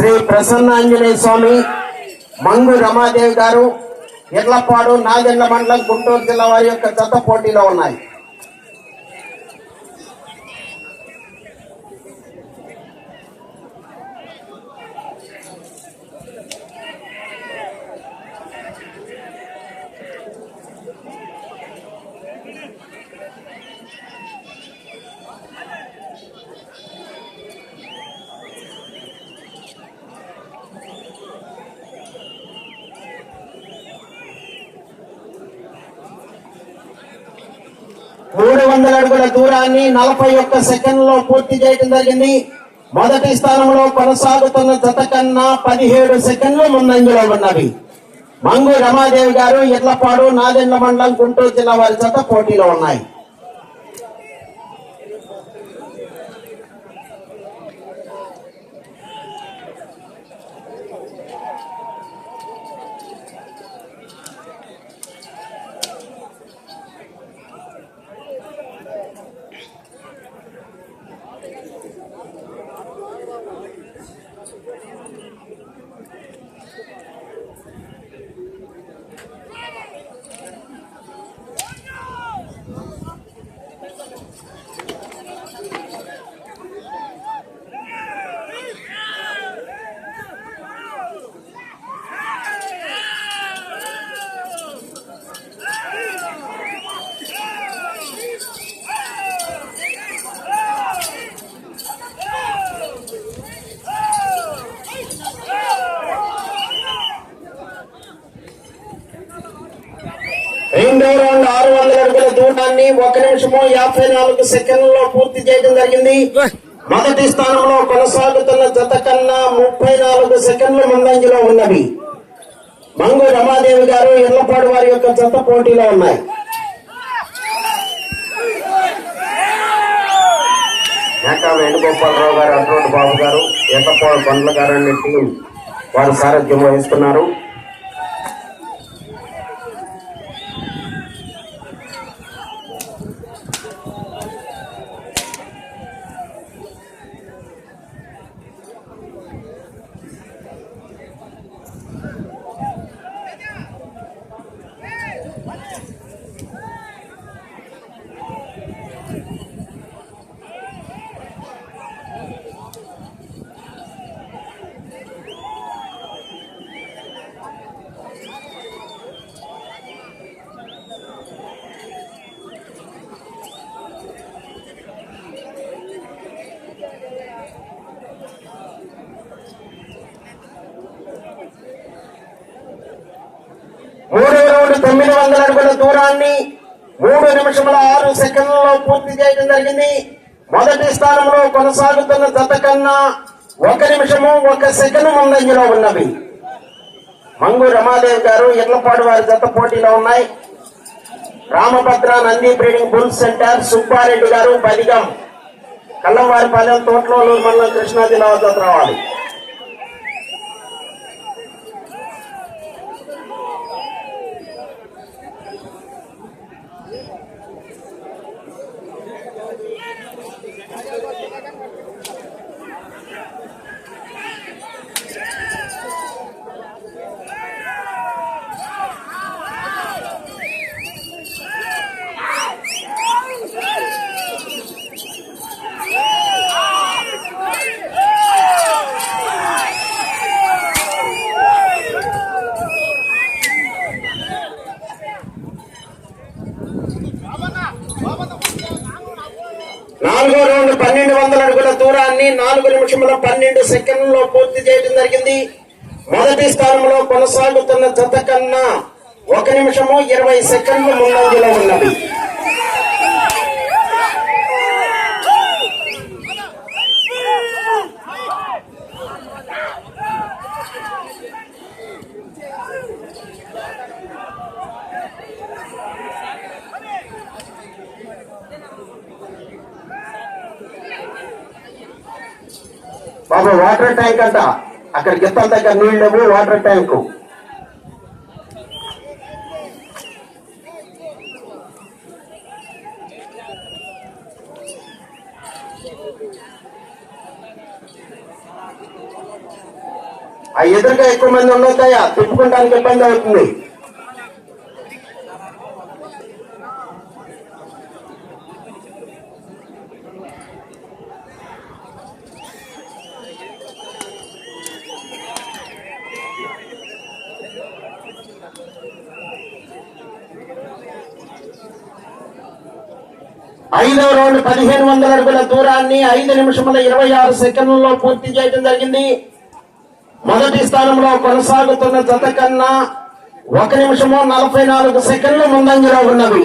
శ్రీ ప్రసన్నాంజనేయ స్వామి, మంగు రమాదేవి గారు, ఎర్లపాడు, నాదెండ్ల మండలం, గుంటూరు జిల్లా వారి యొక్క జత పోటీలో ఉన్నాయి. అడుగుల దూరాన్ని 41 సెకండ్లో పూర్తి చేయడం జరిగింది. మొదటి స్థానంలో కొనసాగుతున్న జత కన్నా 17 సెకండ్లు ముందంజలో ఉన్నవి. మంగు రమాదేవి గారు, ఎర్లపాడు, నాదెండ్ల మండలం, గుంటూరు జిల్లా వారి జత పోటీలో ఉన్నాయి. రెండో రౌండ్ 600 అడుగుల దూరాన్ని 1 నిమిషము 54 సెకండ్లలో పూర్తి చేయడం జరిగింది. మొదటి స్థానంలో కొనసాగుతున్న జత కన్నా 34 సెకండ్లు ముందంజలో ఉన్నవి. మంగు రమాదేవి గారు, ఎర్లపాడు వారి యొక్క జత పోటీలో ఉన్నాయి. మేకా వేణుగోపాలరావు గారు, అడ్రోడ్ బాబు గారు, ఎర్లపాడు బండ్ల గారు అనే టీం వారు సారథ్యం వహిస్తున్నారు. మూడవ రౌండ్ 900 అడుగుల దూరాన్ని 3 నిమిషముల 6 సెకండ్లలో పూర్తి చేయడం జరిగింది. మొదటి స్థానంలో కొనసాగుతున్న జత కన్నా 1 నిమిషము 1 సెకండ్ ముందంజలో ఉన్నవి. మంగు రమాదేవి గారు, ఎర్లపాడు వారి జత పోటీలో ఉన్నాయి. Ramabhadra Nandi breeding bull centre, Subbareddy గారు, బదిగం, కల్లంవారిపాలెం, తోట్లూరు మండలం, కృష్ణా జిల్లా జత రావాలి. నాలుగో రౌండ్ 1200 అడుగుల దూరాన్ని 4 నిమిషముల 12 సెకండ్లలో పూర్తి చేయడం జరిగింది. మొదటి స్థానంలో కొనసాగుతున్న జత కన్నా 1 నిమిషము 20 సెకండ్లు ముందంజలో ఉన్నది. బాబు వాటర్ ట్యాంక్ అంట, అక్కడ గిత్తల దగ్గర నీళ్ళు లేవు, వాటర్ ట్యాంకు. ఆ ఎదురుగా ఎక్కువ మంది ఉండొద్దయ్యా, తిప్పుకోవడానికి ఇబ్బంది అవుతుంది. ఐదవ రౌండ్ 1500 అడుగుల దూరాన్ని 5 నిమిషముల 26 సెకండ్లలో పూర్తి చేయడం జరిగింది. మొదటి స్థానంలో కొనసాగుతున్న జత కన్నా 1 నిమిషము 44 సెకండ్లు ముందంజలో ఉన్నవి.